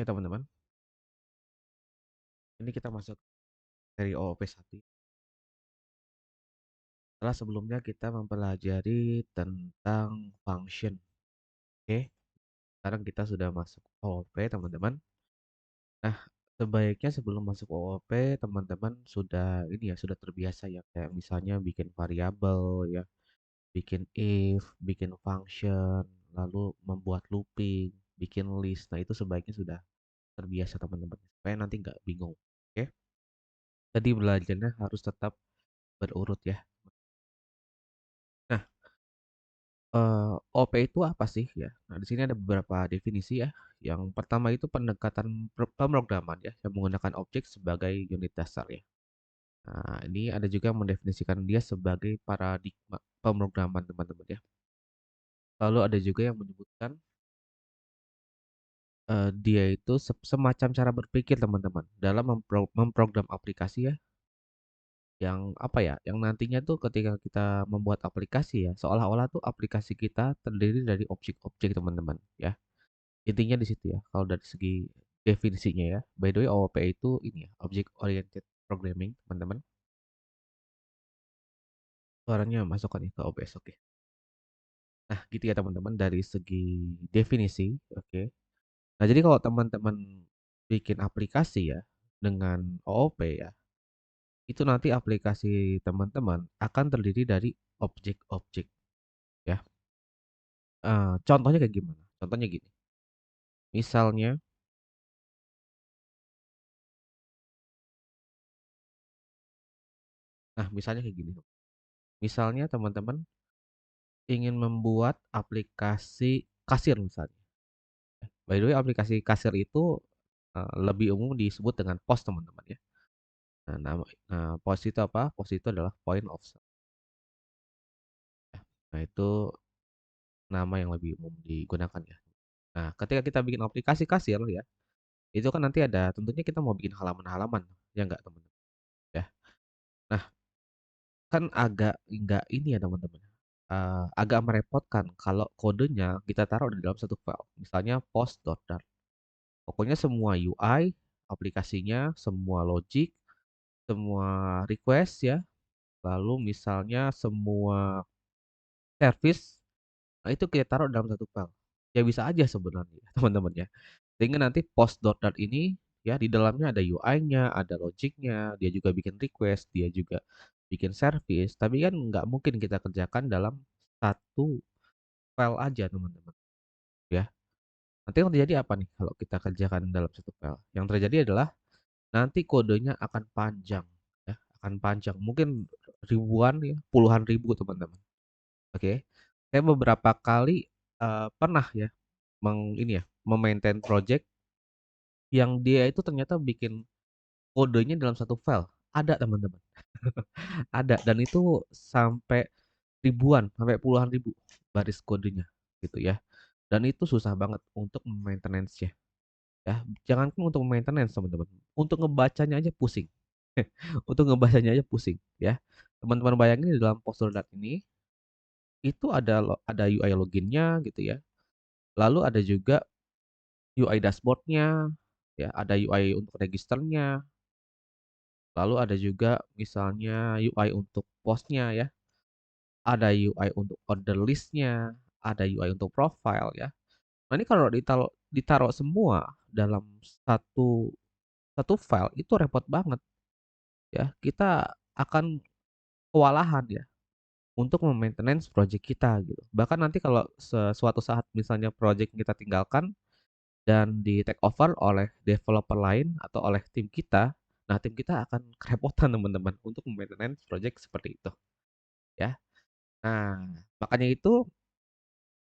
Oke teman-teman, ini kita masuk seri OOP 1. Setelah sebelumnya kita mempelajari tentang function. Oke, sekarang kita sudah masuk OOP teman-teman. Nah, sebaiknya sebelum masuk OOP teman-teman sudah ini ya, sudah terbiasa ya kayak misalnya bikin variabel ya, bikin if, bikin function, lalu membuat looping, bikin list. Nah, itu sebaiknya sudah terbiasa teman-teman supaya nanti nggak bingung. Oke. Jadi belajarnya harus tetap berurut ya. Nah, OP itu apa sih ya? Nah, di sini ada beberapa definisi ya. Yang pertama itu pendekatan pemrograman ya, yang menggunakan objek sebagai unit dasar ya. Nah, ini ada juga yang mendefinisikan dia sebagai paradigma pemrograman teman-teman ya. Lalu ada juga yang menyebutkan dia itu semacam cara berpikir teman-teman dalam memprogram aplikasi ya, yang apa ya, yang nantinya tuh ketika kita membuat aplikasi ya, seolah-olah tuh aplikasi kita terdiri dari objek-objek teman-teman ya. Intinya di situ ya, kalau dari segi definisinya ya. By the way, OOP itu ini ya, Object Oriented Programming, teman-teman. Suaranya masuk kan ya ke OBS, oke. Nah, gitu ya teman-teman dari segi definisi, oke. Nah, jadi kalau teman-teman bikin aplikasi ya dengan OOP ya, itu nanti aplikasi teman-teman akan terdiri dari objek-objek ya. Contohnya kayak gimana? Contohnya gini, misalnya, nah misalnya kayak gini. Misalnya teman-teman ingin membuat aplikasi kasir misalnya. By the way, aplikasi kasir itu, lebih umum disebut dengan POS teman-teman ya. Nah, POS itu apa? POS itu adalah point of sale ya. Nah, itu nama yang lebih umum digunakan ya. Nah, ketika kita bikin aplikasi kasir ya, itu kan nanti ada tentunya kita mau bikin halaman-halaman, ya nggak teman-teman? Ya. Nah, kan agak nggak ini ya teman-teman, agak merepotkan kalau kodenya kita taruh di dalam satu file, misalnya post.dart. Pokoknya semua UI aplikasinya, semua logic, semua request ya, lalu misalnya semua service, nah itu kita taruh dalam satu file. Ya bisa aja sebenarnya teman-teman ya. Sehingga nanti post.dart ini ya di dalamnya ada UI-nya, ada logic-nya, dia juga bikin request, dia juga bikin service, tapi kan nggak mungkin kita kerjakan dalam satu file aja teman-teman ya. Nanti yang terjadi apa nih kalau kita kerjakan dalam satu file? Yang terjadi adalah nanti kodenya akan panjang ya, akan panjang. Mungkin ribuan ya, puluhan ribu teman-teman. Oke. Saya beberapa kali pernah ya ini ya, memaintain project yang dia itu ternyata bikin kodenya dalam satu file. Ada teman-teman, ada dan itu sampai ribuan, sampai puluhan ribu baris kodenya gitu ya. Dan itu susah banget untuk maintenance-nya ya. Jangankan untuk maintenance teman-teman, untuk ngebacanya aja pusing. Untuk ngebacanya aja pusing ya. Teman-teman bayangin di dalam Poster.dat ini, itu ada UI login-nya gitu ya. Lalu ada juga UI dashboard-nya, ya, ada UI untuk registernya, lalu ada juga misalnya UI untuk post-nya ya, ada UI untuk order list-nya, ada UI untuk profile ya. Nah, ini kalau ditaruh semua dalam satu satu file itu repot banget ya. Kita akan kewalahan ya untuk me-maintenance project kita gitu. Bahkan nanti kalau suatu saat misalnya project kita tinggalkan dan di-take over oleh developer lain atau oleh tim kita, nah tim kita akan kerepotan teman-teman untuk me-maintenance project seperti itu ya. Nah, makanya itu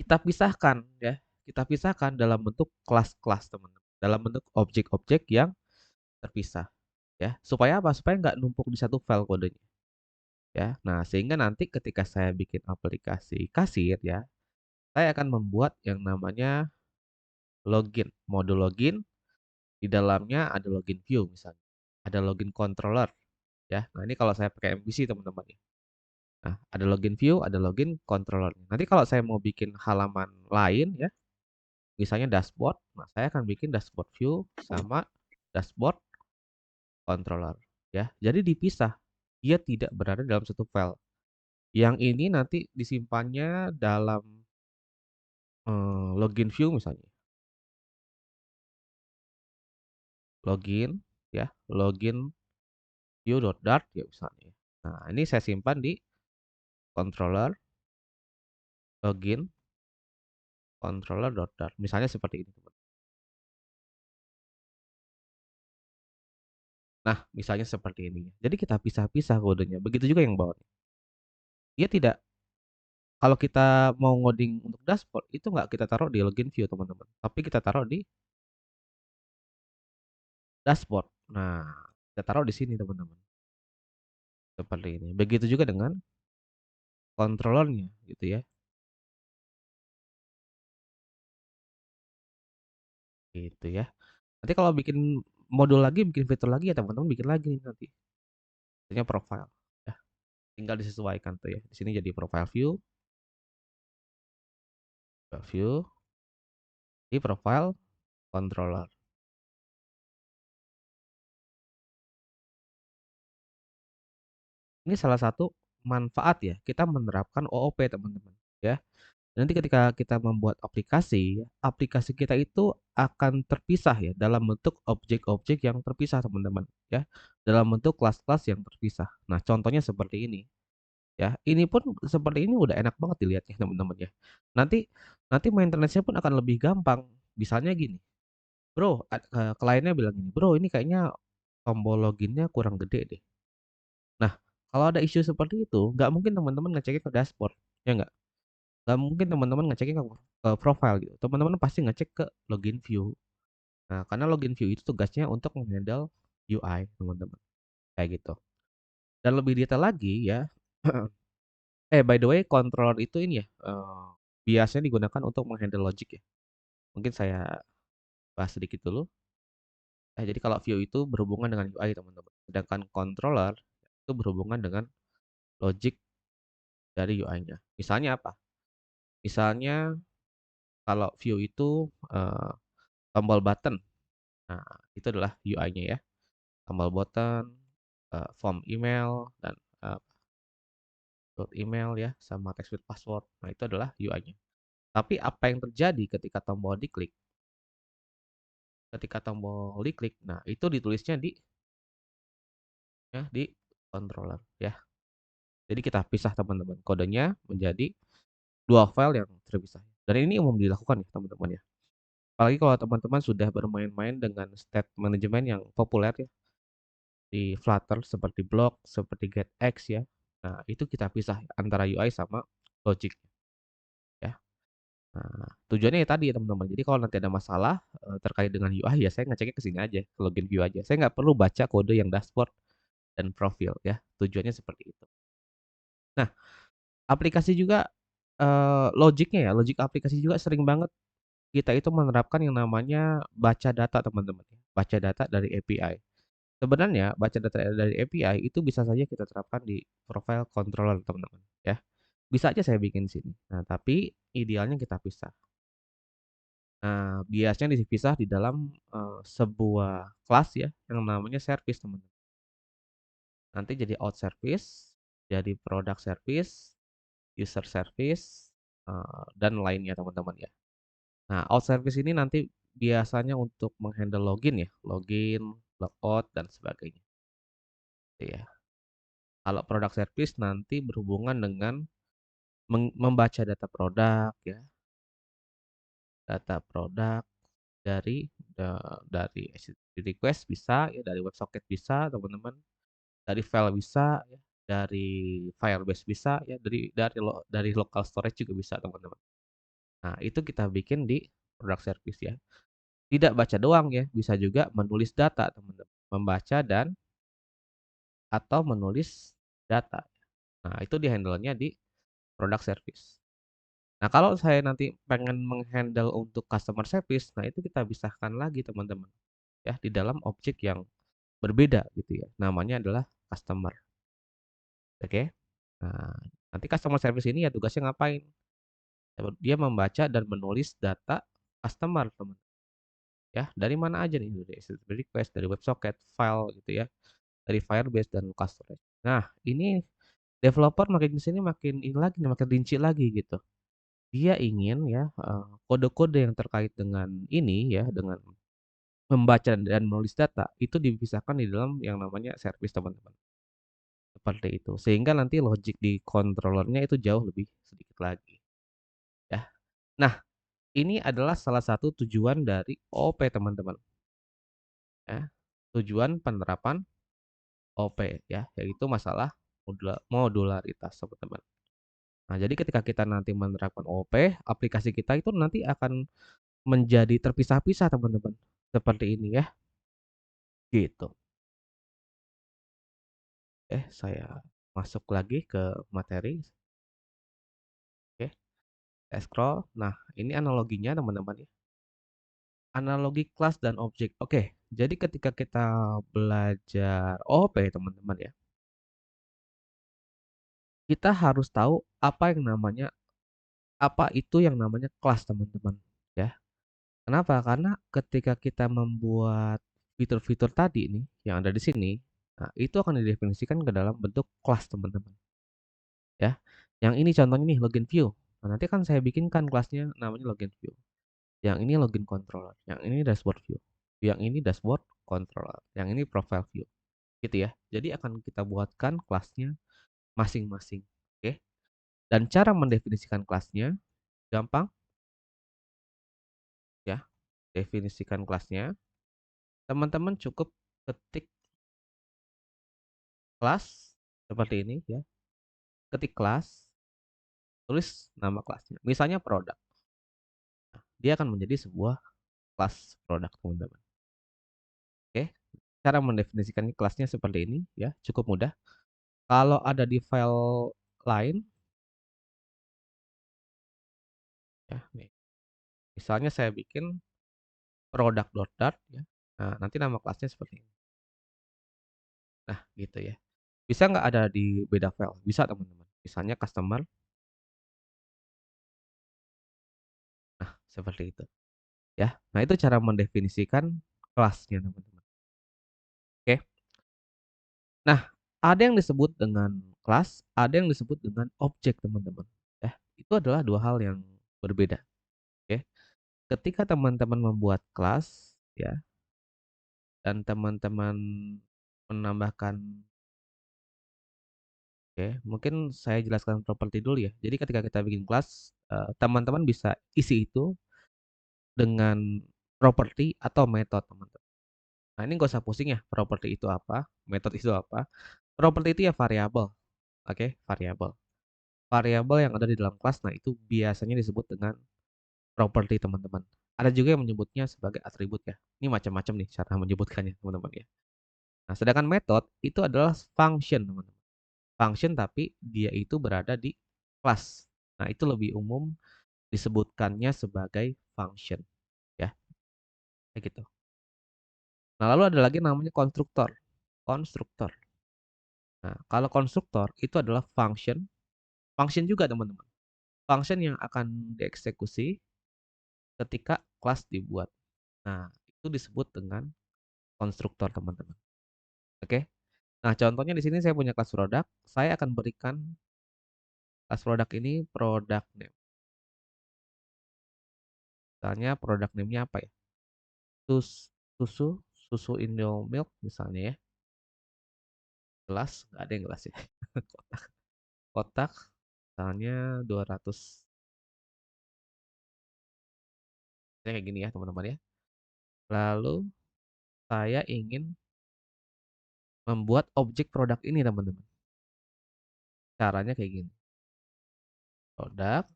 kita pisahkan ya, kita pisahkan dalam bentuk kelas-kelas teman-teman, dalam bentuk objek-objek yang terpisah ya. Supaya apa? Supaya nggak numpuk di satu file kodenya ya. Nah, sehingga nanti ketika saya bikin aplikasi kasir ya, saya akan membuat yang namanya login, modul login, di dalamnya ada login view misalnya, ada login controller ya. Nah, ini kalau saya pakai MVC teman-teman ya. Nah, ada login view, ada login controller. Nanti kalau saya mau bikin halaman lain ya, misalnya dashboard, nah saya akan bikin dashboard view sama dashboard controller ya. Jadi dipisah, dia tidak berada dalam satu file. Yang ini nanti disimpannya dalam, login view misalnya, login ya, login view.dart ya misalnya. Nah, ini saya simpan di controller login controller.dart misalnya seperti ini. Nah, misalnya seperti ini. Jadi kita pisah-pisah kodenya. Begitu juga yang bawah. Dia tidak kalau kita mau ngoding untuk dashboard itu nggak kita taruh di login view teman-teman, tapi kita taruh di dashboard. Nah, kita taruh di sini teman-teman. Seperti ini. Begitu juga dengan controllernya gitu ya. Gitu ya. Nanti kalau bikin modul lagi, bikin fitur lagi ya teman-teman bikin lagi nanti. Misalnya profile ya. Tinggal disesuaikan tuh ya. Di sini jadi profile view, di profile controller. Ini salah satu manfaat ya, kita menerapkan OOP teman-teman ya. Nanti ketika kita membuat aplikasi, aplikasi kita itu akan terpisah ya dalam bentuk objek-objek yang terpisah teman-teman ya. Dalam bentuk kelas-kelas yang terpisah. Nah, contohnya seperti ini ya. Ini pun seperti ini udah enak banget dilihatnya teman-teman ya. Nanti nanti maintenance-nya pun akan lebih gampang. Misalnya gini, bro, kliennya bilang gini, bro ini kayaknya tombol loginnya kurang gede deh. Nah, kalau ada isu seperti itu, nggak mungkin teman-teman ngeceknya ke dashboard, ya nggak? Nggak mungkin teman-teman ngeceknya ke profile gitu. Teman-teman pasti ngecek ke login view. Nah, karena login view itu tugasnya untuk menghandle UI, teman-teman. Kayak gitu. Dan lebih detail lagi ya. By the way, controller itu ini ya, biasanya digunakan untuk menghandle logic ya. Mungkin saya bahas sedikit dulu. Jadi kalau view itu berhubungan dengan UI, teman-teman. Sedangkan controller itu berhubungan dengan logic dari UI-nya. Misalnya apa? Misalnya kalau view itu tombol button. Nah, itu adalah UI-nya ya. Tombol button, form email dan email ya sama text with password. Nah, itu adalah UI-nya. Tapi apa yang terjadi ketika tombol diklik? Ketika tombol diklik, nah itu ditulisnya di controller ya. Jadi kita pisah teman-teman. Kodenya menjadi dua file yang terpisah. Dan ini umum dilakukan ya teman-teman ya. Apalagi kalau teman-teman sudah bermain-main dengan state management yang populer ya di Flutter seperti Block, seperti GetX ya. Nah, itu kita pisah antara UI sama logic ya. Nah, tujuannya ya tadi ya teman-teman. Jadi kalau nanti ada masalah terkait dengan UI ya saya ngeceknya ke sini aja, ke login view aja. Saya nggak perlu baca kode yang dashboard dan profil ya. Tujuannya seperti itu. Nah, aplikasi juga logiknya ya, logik aplikasi juga sering banget kita itu menerapkan yang namanya baca data teman-teman ya. Baca data dari API. Sebenarnya baca data dari API itu bisa saja kita terapkan di profile controller teman-teman ya. Bisa aja saya bikin sini. Nah, tapi idealnya kita pisah. Nah, biasanya dipisah di dalam sebuah kelas ya yang namanya service teman-teman. Nanti jadi out service, jadi product service, user service, dan lainnya teman-teman ya. Nah, out service ini nanti biasanya untuk menghandle login ya, login, logout dan sebagainya. Gitu ya. Kalau product service nanti berhubungan dengan membaca data produk ya, data produk dari dari HTTP request bisa ya, dari WebSocket bisa teman-teman, dari file bisa ya, dari Firebase bisa ya, dari local storage juga bisa teman-teman. Nah, itu kita bikin di product service ya. Tidak baca doang ya, bisa juga menulis data teman-teman, membaca dan atau menulis data. Nah, itu di-handle-nya di product service. Nah, kalau saya nanti pengen menghandle untuk customer service, nah itu kita pisahkan lagi teman-teman ya di dalam objek yang berbeda gitu ya. Namanya adalah customer. Oke. Nah, nanti customer service ini ya tugasnya ngapain? Dia membaca dan menulis data customer, teman. Ya, dari mana aja nih, dari HTTP request, dari WebSocket, file gitu ya, dari Firebase dan local storage. Nah, ini developer makin ke sini makin ini lagi nih, makin rinci lagi gitu. Dia ingin ya, kode-kode yang terkait dengan ini ya, dengan membaca dan menulis data, itu dipisahkan di dalam yang namanya service, teman-teman. Seperti itu. Sehingga nanti logic di controller-nya itu jauh lebih sedikit lagi, ya. Nah, ini adalah salah satu tujuan dari OOP, teman-teman, ya. Tujuan penerapan OP ya, yaitu masalah modularitas, teman-teman. Nah, jadi ketika kita nanti menerapkan OP, aplikasi kita itu nanti akan menjadi terpisah-pisah, teman-teman. Seperti ini ya, gitu. Saya masuk lagi ke materi. Oke, saya scroll. Nah, ini analoginya, teman-teman ya. Analogi kelas dan objek. Oke, jadi ketika kita belajar OP, teman-teman ya, kita harus tahu apa itu yang namanya kelas, teman-teman, ya. Kenapa? Karena ketika kita membuat fitur-fitur tadi nih, yang ada di sini, nah itu akan didefinisikan ke dalam bentuk kelas, teman-teman, ya. Yang ini contohnya nih login view. Nah, nanti kan saya bikinkan kelasnya namanya login view. Yang ini login controller, yang ini dashboard view, yang ini dashboard controller, yang ini profile view, gitu ya. Jadi akan kita buatkan kelasnya masing-masing, oke. Dan cara mendefinisikan kelasnya gampang ya. Definisikan kelasnya, teman-teman cukup ketik kelas seperti ini ya. Ketik kelas, tulis nama kelasnya. Misalnya produk. Dia akan menjadi sebuah kelas produk, teman-teman. Oke. Cara mendefinisikan kelasnya seperti ini ya, cukup mudah. Kalau ada di file lain ya, nih. Misalnya saya bikin produk.dart ya. Nah, nanti nama kelasnya seperti ini. Nah, gitu ya. Bisa nggak ada di beda file? Bisa, teman-teman. Misalnya customer. Nah, seperti itu ya. Nah, itu cara mendefinisikan kelasnya, teman-teman. Oke. Nah, ada yang disebut dengan kelas, ada yang disebut dengan objek, teman-teman. Ya, itu adalah dua hal yang berbeda. Oke. Ketika teman-teman membuat kelas ya, dan teman-teman menambahkan. Oke, mungkin saya jelaskan properti dulu ya. Jadi ketika kita bikin kelas, teman-teman bisa isi itu dengan properti atau metode, teman-teman. Nah, ini nggak usah pusing ya, properti itu apa, metode itu apa. Properti itu ya variabel, oke, variabel. Variabel yang ada di dalam kelas, nah itu biasanya disebut dengan properti, teman-teman. Ada juga yang menyebutnya sebagai atribut ya. Ini macam-macam nih cara menyebutkannya, teman-teman ya. Nah, sedangkan metode itu adalah function, teman-teman. Function tapi dia itu berada di kelas. Nah, itu lebih umum disebutkannya sebagai function ya, kayak gitu. Nah, lalu ada lagi namanya konstruktor. Konstruktor. Nah, kalau konstruktor itu adalah function, function juga, teman-teman. Function yang akan dieksekusi ketika kelas dibuat. Nah, itu disebut dengan konstruktor, teman-teman. Oke. Nah, contohnya di sini saya punya kelas produk, saya akan berikan kelas produk ini produk name. Misalnya produk name-nya apa ya? Susu, susu Indomilk misalnya ya. Gelas, nggak ada yang gelas ya. Kotak, kotak, misalnya 200. Kayak gini ya, teman-teman ya. Lalu saya ingin membuat objek produk ini, teman-teman. Caranya kayak gini. Produk,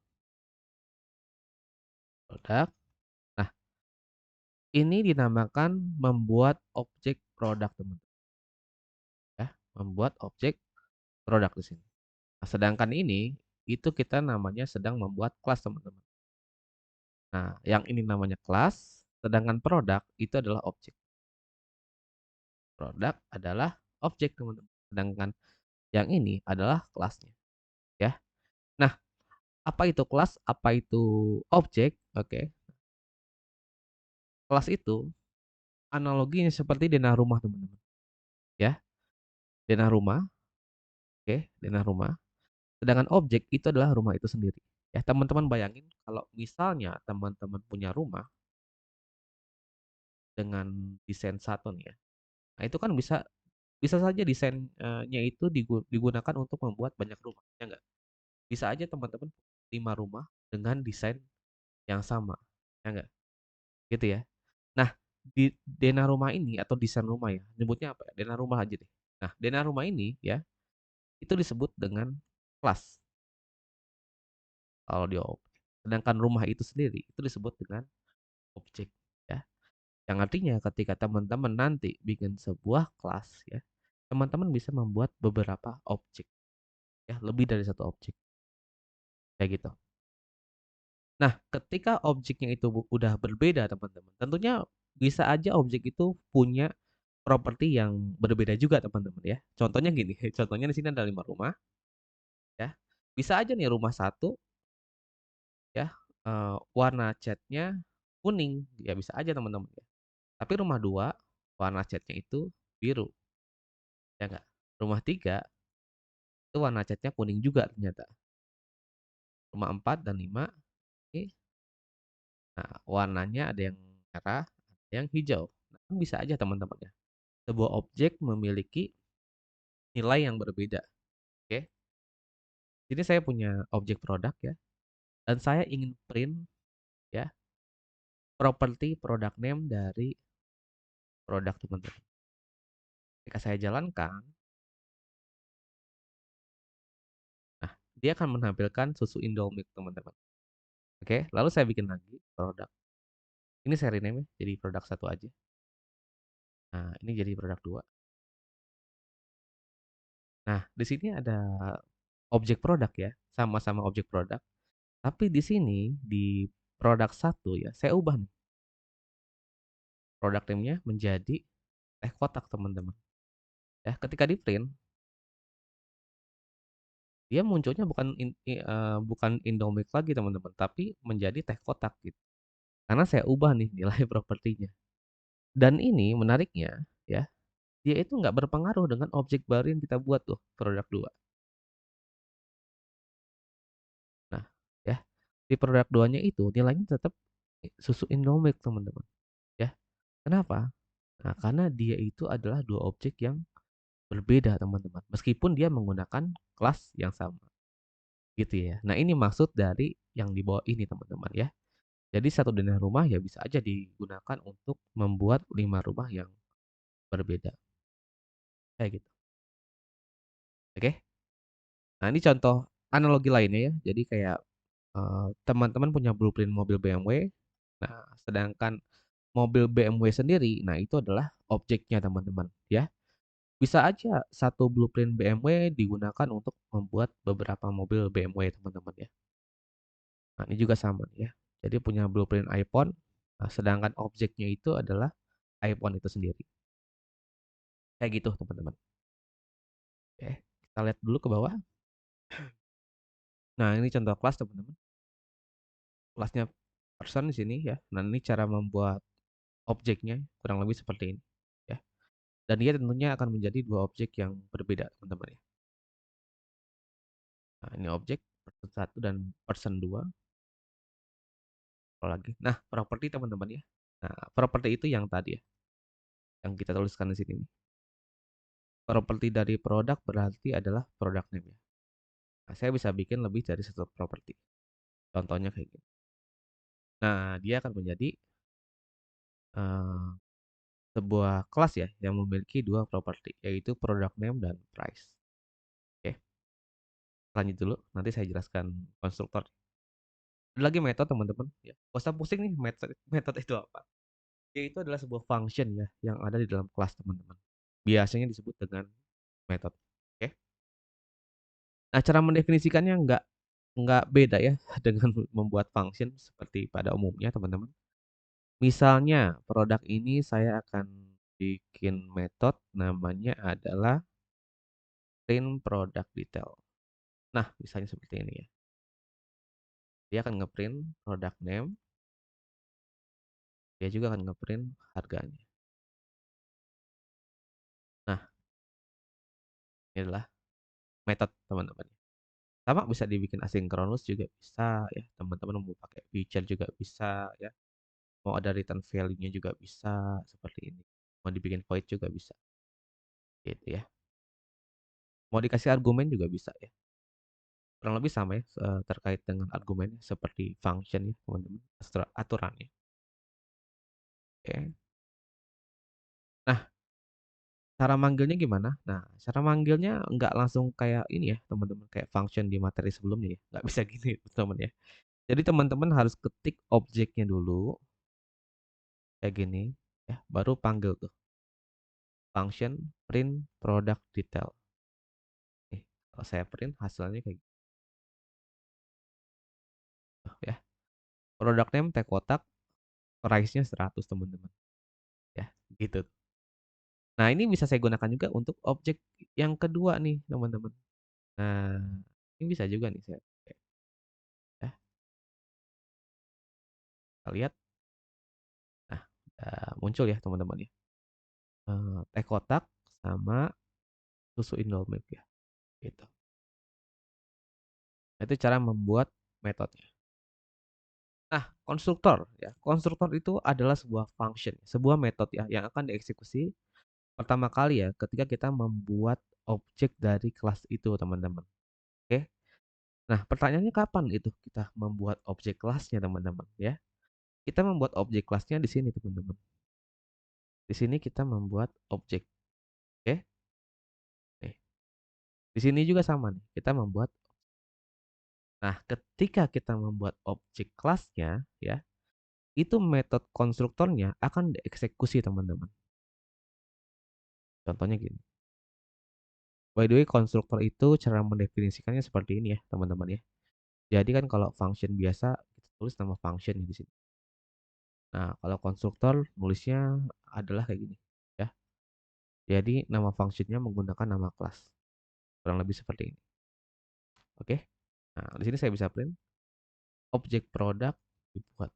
produk. Nah, ini dinamakan membuat objek produk, teman-teman. Ya, membuat objek produk di sini. Nah, sedangkan ini itu kita namanya sedang membuat kelas, teman-teman. Nah, yang ini namanya kelas, sedangkan produk itu adalah objek. Produk adalah objek, teman-teman. Sedangkan yang ini adalah kelasnya, ya. Nah, apa itu kelas? Apa itu objek? Oke. Kelas itu analoginya seperti denah rumah, teman-teman, ya. Denah rumah, oke, denah rumah, sedangkan objek itu adalah rumah itu sendiri. Ya, teman-teman bayangin kalau misalnya teman-teman punya rumah dengan desain satu nih ya. Nah, itu kan bisa bisa saja desainnya itu digunakan untuk membuat banyak rumah, ya nggak? Bisa aja teman-teman 5 rumah dengan desain yang sama, ya nggak? Gitu ya. Nah, di denah rumah ini atau desain rumah ya, nyebutnya apa ya, denah rumah aja deh. Nah, denah rumah ini ya, itu disebut dengan kelas kalau di OOP. Sedangkan rumah itu sendiri, itu disebut dengan objek, ya. Yang artinya ketika teman-teman nanti bikin sebuah kelas ya, teman-teman bisa membuat beberapa objek, ya, lebih dari satu objek, kayak gitu. Nah, ketika objeknya itu udah berbeda teman-teman, tentunya bisa aja objek itu punya properti yang berbeda juga teman-teman ya. Contohnya gini, contohnya di sini ada 5 rumah ya. Bisa aja nih rumah satu ya, warna catnya kuning, ya bisa aja teman-teman ya. Tapi rumah 2 warna catnya itu biru, ya nggak? Rumah 3 itu warna catnya kuning juga ternyata. Rumah 4 dan 5 ini, nah warnanya ada yang merah, ada yang hijau. Nah, kan bisa aja teman-teman ya. Sebuah objek memiliki nilai yang berbeda, oke. Jadi saya punya objek produk ya, dan saya ingin print ya, properti product name dari produk teman-teman. Ketika saya jalankan, nah dia akan menampilkan susu Indomilk teman-teman. Oke, lalu saya bikin lagi produk. Ini seri name ya, jadi produk satu aja. Nah, ini jadi produk dua. Nah, di sini ada objek produk ya, sama-sama objek produk. Tapi di sini di produk satu ya, saya ubah nih produk name-nya menjadi teh kotak teman-teman. Ya, ketika di print dia munculnya bukan Indomilk lagi teman-teman, tapi menjadi teh kotak gitu. Karena saya ubah nih nilai propertinya. Dan ini menariknya ya, dia itu nggak berpengaruh dengan objek baru yang kita buat tuh, produk 2. Nah, ya, di produk 2-nya itu nilainya tetap susu Indomilk teman-teman, ya. Kenapa? Nah, karena dia itu adalah 2 objek yang berbeda teman-teman, meskipun dia menggunakan kelas yang sama, gitu ya. Nah, ini maksud dari yang di bawah ini teman-teman ya. Jadi satu denah rumah ya bisa aja digunakan untuk membuat 5 rumah yang berbeda, kayak gitu. Oke? Nah, ini contoh analogi lainnya ya. Jadi kayak, teman-teman punya blueprint mobil BMW, nah sedangkan mobil BMW sendiri, nah itu adalah objeknya teman-teman ya. Bisa aja satu blueprint BMW digunakan untuk membuat beberapa mobil BMW teman-teman ya. Nah, ini juga sama nih ya. Jadi punya blueprint iPhone, nah sedangkan objeknya itu adalah iPhone itu sendiri. Kayak gitu teman-teman. Oke, kita lihat dulu ke bawah. Nah, ini contoh kelas teman-teman. Kelasnya person di sini ya. Nah, ini cara membuat objeknya kurang lebih seperti ini ya. Dan dia tentunya akan menjadi dua objek yang berbeda teman-teman ya. Nah, ini objek person 1 dan person 2. Apalagi. Nah, properti teman-teman ya. Nah, properti itu yang tadi ya, yang kita tuliskan di sini nih. Properti dari produk berarti adalah product name ya. Nah, saya bisa bikin lebih dari satu properti. Contohnya kayak gini. Nah, dia akan menjadi eh, sebuah kelas ya yang memiliki dua properti, yaitu product name dan price. Oke, lanjut dulu. Nanti saya jelaskan konstruktor. Ada lagi metode teman-teman. Ya, gak usah pusing nih metode metode itu apa. Yaitu adalah sebuah function ya yang ada di dalam kelas teman-teman. Biasanya disebut dengan metode. Oke. Nah, cara mendefinisikannya nggak beda ya dengan membuat function seperti pada umumnya teman-teman. Misalnya produk ini saya akan bikin metode namanya adalah print product detail. Nah, misalnya seperti ini ya. Dia akan ngeprint product name dia juga akan nge-print harganya. Nah, ini adalah metode teman-teman. Sama bisa dibikin asinkronus juga bisa ya, teman-teman mau pakai feature juga bisa ya, mau ada return value-nya juga bisa, seperti ini. Mau dibikin void juga bisa, gitu ya. Mau dikasih argumen juga bisa ya. Kurang lebih sama ya, terkait dengan argumen seperti function ya, teman-teman, aturannya. Oke. Nah, cara manggilnya gimana? Nah, cara manggilnya nggak langsung kayak ini ya, teman-teman, kayak function di materi sebelumnya ya, nggak bisa gini, teman ya. Jadi teman-teman harus ketik objeknya dulu, kayak gini, ya, baru panggil tuh. Function print product detail. Nih, kalau saya print hasilnya kayak gitu ya. Product name tag kotak, price-nya 100 teman-teman. Ya, gitu. Nah, ini bisa saya gunakan juga untuk objek yang kedua nih, teman-teman. Nah, ini bisa juga nih saya pakai, ya. Kita lihat. Nah, muncul ya, teman-teman ya. Teh kotak sama susu Indomilk ya, gitu. Itu cara membuat metodenya. Nah, konstruktor ya. Konstruktor itu adalah sebuah function, sebuah metode ya yang akan dieksekusi pertama kali ya ketika kita membuat objek dari kelas itu, teman-teman. Oke. Nah, pertanyaannya kapan itu kita membuat objek kelasnya, teman-teman ya? Kita membuat objek kelasnya di sini, teman-teman. Di sini kita membuat objek. Oke. Nih, di sini juga sama nih. Kita membuat. Nah, ketika kita membuat objek kelasnya ya, itu metode konstruktornya akan dieksekusi, teman-teman. Contohnya gini. By the way, konstruktor itu cara mendefinisikannya seperti ini ya, teman-teman ya. Jadi kan kalau function biasa kita tulis nama function di sini. Nah, kalau konstruktor nulisnya adalah kayak gini ya. Jadi nama functionnya menggunakan nama kelas. Kurang lebih seperti ini. Oke. Nah, di sini saya bisa print objek produk dibuat.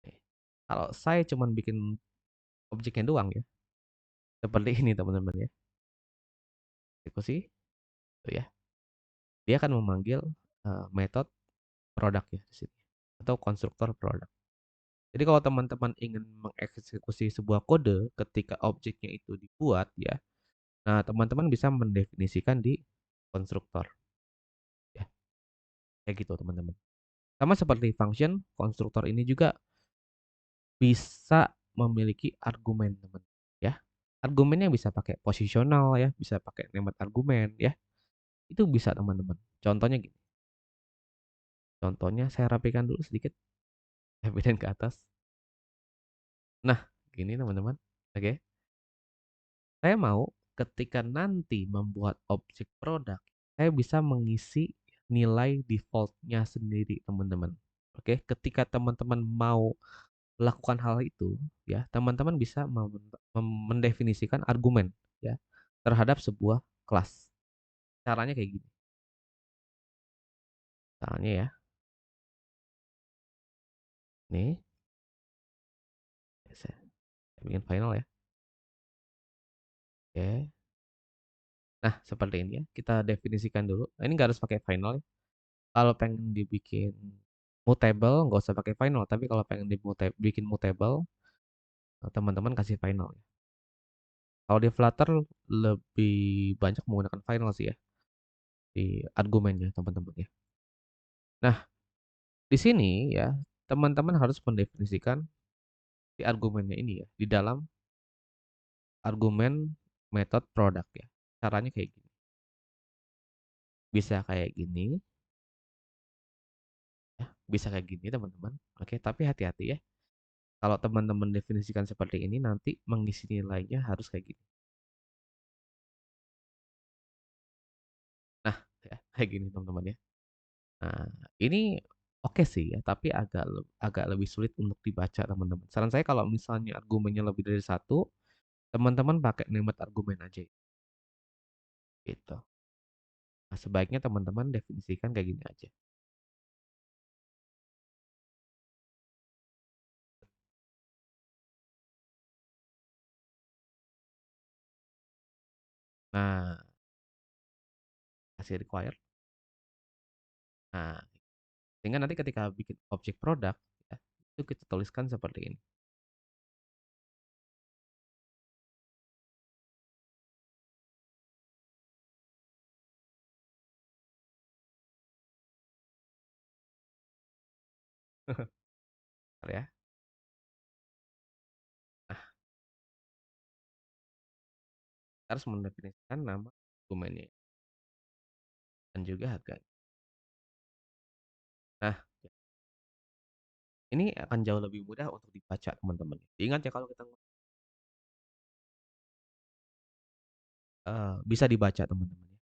Oke. Kalau saya cuma bikin objeknya doang ya, seperti ini teman-teman ya. Eksekusi, tuh ya. Dia akan memanggil metode produk ya di sini atau konstruktor produk. Jadi kalau teman-teman ingin mengeksekusi sebuah kode ketika objeknya itu dibuat ya, nah teman-teman bisa mendefinisikan di konstruktor ya, kayak gitu teman-teman. Sama seperti function, konstruktor ini juga bisa memiliki argumen teman ya. Argumennya bisa pakai posisional ya, bisa pakai named argumen ya. Itu bisa teman-teman. Contohnya gini. Contohnya saya rapikan dulu sedikit, saya pindahin ke atas. Nah, gini teman-teman. Oke. Saya mau ketika nanti membuat objek produk, saya bisa mengisi nilai defaultnya sendiri, teman-teman. Oke, ketika teman-teman mau lakukan hal itu, ya, teman-teman bisa mendefinisikan argumen, ya, terhadap sebuah kelas. Caranya kayak gini. Caranya ya, nih, saya bikin final ya. Oke. Nah, seperti ini ya. Kita definisikan dulu. Nah, ini nggak harus pakai final ya. Kalau pengen dibikin mutable, nggak usah pakai final. Tapi kalau pengen bikin mutable, teman-teman kasih final ya. Kalau di Flutter lebih banyak menggunakan final sih ya di argumennya, teman-teman ya. Nah, di sini ya, teman-teman harus mendefinisikan di argumennya ini ya, di dalam argumen method product ya. Caranya kayak gini. Bisa kayak gini, ya, bisa kayak gini, teman-teman. Oke, tapi hati-hati ya. Kalau teman-teman definisikan seperti ini, nanti mengisi nilainya harus kayak gini. Nah, ya, kayak gini teman-teman ya. Nah, ini oke sih ya, tapi agak lebih sulit untuk dibaca teman-teman. Saran saya kalau misalnya argumennya lebih dari satu, teman-teman pakai named argumen aja gitu. Nah, sebaiknya teman-teman definisikan kayak gini aja. Nah, kasih required. Nah, sehingga nanti ketika bikin objek produk, ya, itu kita tuliskan seperti ini. Bentar ya. Nah, kita harus mendefinisikan nama dokumennya dan juga harga. Nah, ini akan jauh lebih mudah untuk dibaca teman-teman. Ingat ya kalau kita bisa dibaca teman-teman ya.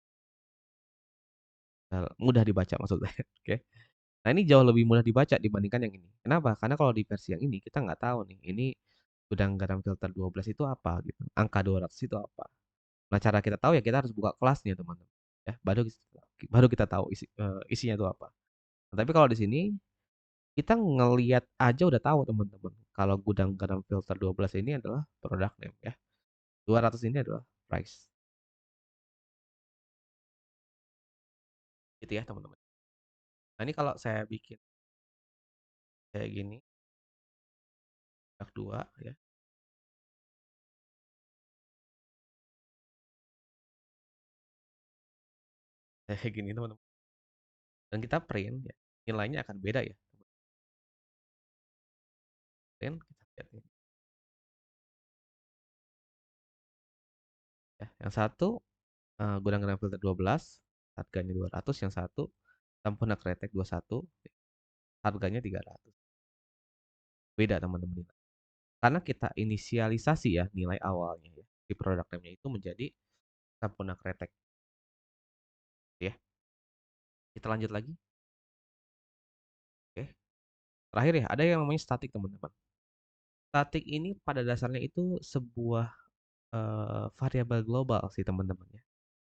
Mudah dibaca maksud saya. Oke. Nah, ini jauh lebih mudah dibaca dibandingkan yang ini. Kenapa? Karena kalau di versi yang ini kita nggak tahu nih, ini gudang garam filter 12 itu apa gitu. Angka 200 itu apa. Nah, cara kita tahu ya kita harus buka kelasnya, teman-teman. Ya, baru kita tahu isinya itu apa. Nah, tapi kalau di sini kita ngelihat aja udah tahu, teman-teman. Kalau gudang garam filter 12 ini adalah product name ya. 200 ini adalah price. Gitu ya, teman-teman. Nah, ini kalau saya bikin kayak gini, produk 2 ya. Kayak gini, teman-teman. Dan kita print ya. Nilainya akan beda ya. Print kita lihat nih. Ya, yang satu gudang garam filter 12 harganya 200, yang satu Sampurna Kretek 21 harganya 300. Beda, teman-teman. Karena kita inisialisasi ya nilai awalnya ya di produk name-nya itu menjadi Sampurna Kretek ya. Kita lanjut lagi. Oke. Terakhir ya, ada yang namanya statik, teman-teman. Statik ini pada dasarnya itu sebuah variabel global sih, teman-teman ya.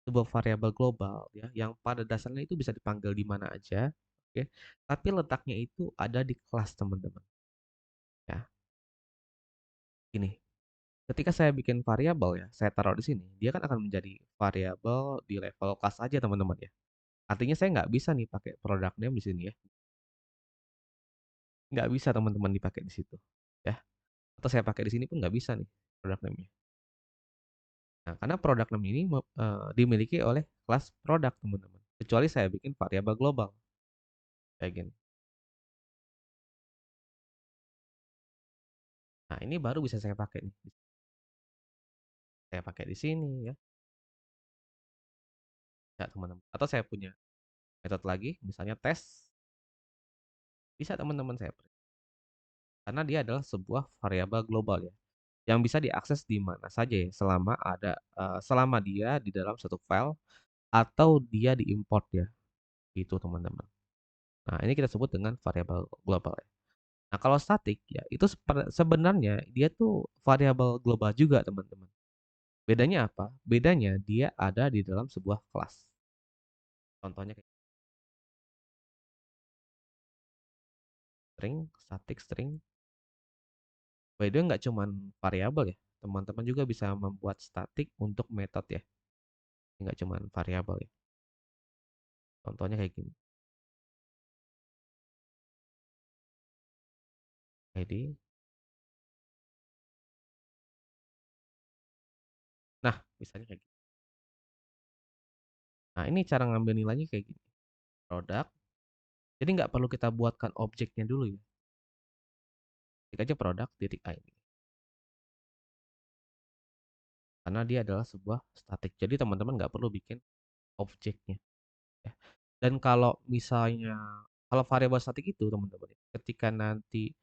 Sebuah variabel global ya yang pada dasarnya itu bisa dipanggil di mana aja, oke. Tapi letaknya itu ada di kelas, teman-teman. Ya, ini. Ketika saya bikin variabel ya, saya taruh di sini, dia kan akan menjadi variabel di level kelas aja, teman-teman ya. Artinya saya nggak bisa nih pakai product name di sini ya. Nggak bisa, teman-teman, dipakai di situ. Ya. Atau saya pakai di sini pun nggak bisa nih product name-nya. Nah, karena product name ini dimiliki oleh kelas produk, teman-teman. Kecuali saya bikin variabel global. Kayak gini. Nah, ini baru bisa saya pakai nih. Saya pakai di sini ya. Ya, teman-teman. Atau saya punya metode lagi, misalnya tes. Bisa, teman-teman, saya print. Karena dia adalah sebuah variabel global ya. Yang bisa diakses di mana saja ya, selama dia di dalam satu file atau dia diimport ya. Gitu, teman-teman. Nah, ini kita sebut dengan variabel global ya. Nah, kalau statik ya itu sebenarnya dia tuh variabel global juga, teman-teman. Bedanya apa? Bedanya dia ada di dalam sebuah kelas. Contohnya kayak string, static string. By the way, nggak cuman variabel ya. Teman-teman juga bisa membuat static untuk metode ya. Nggak cuman variabel ya. Contohnya kayak gini. ID. Nah, misalnya kayak gini. Nah, ini cara ngambil nilainya kayak gini. Produk. Jadi nggak perlu kita buatkan objeknya dulu ya. Ketik aja produk titik ID. Karena dia adalah sebuah static. Jadi teman-teman nggak perlu bikin objeknya. Ya. Dan kalau misalnya kalau variabel statik itu, teman-teman, ketika nanti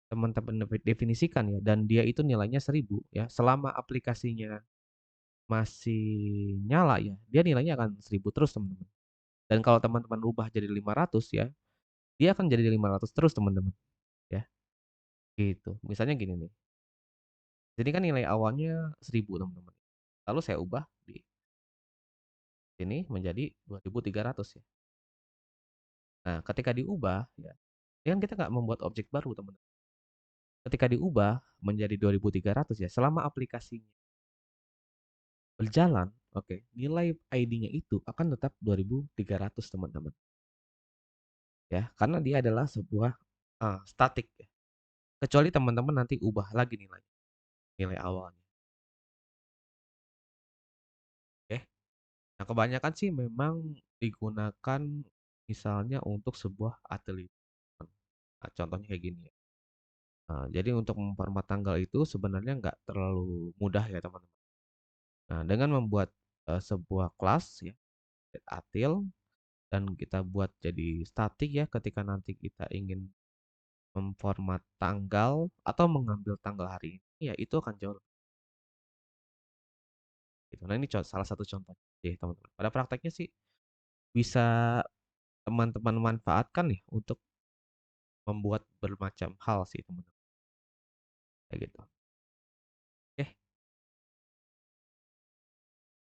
teman-teman definisikan ya dan dia itu nilainya 1000 ya, selama aplikasinya masih nyala ya, dia nilainya akan 1000 terus, teman-teman. Dan kalau teman-teman rubah jadi 500 ya, dia akan jadi 500 terus, teman-teman, ya. Gitu. Misalnya gini nih. Jadi kan nilai awalnya 1000, teman-teman. Lalu saya ubah di sini menjadi 2300 ya. Nah, ketika diubah ya, ini kan kita nggak membuat objek baru, teman-teman. Ketika diubah menjadi 2300 ya, selama aplikasinya berjalan, oke, nilai ID-nya itu akan tetap 2.300 teman-teman, ya, karena dia adalah sebuah, statik ya, kecuali teman-teman nanti ubah lagi nilai awalnya, oke. Nah, kebanyakan sih memang digunakan misalnya untuk sebuah atelier. Nah, contohnya kayak gini ya. Jadi untuk memformat tanggal itu sebenarnya nggak terlalu mudah ya teman-teman. Nah, dengan membuat sebuah kelas ya, get atil, dan kita buat jadi statik ya ketika nanti kita ingin memformat tanggal atau mengambil tanggal hari ini, ya itu akan jauh gitu. Nah, ini salah satu contoh ya teman-teman. Pada prakteknya sih bisa teman-teman manfaatkan nih untuk membuat bermacam hal sih teman-teman, kayak gitu.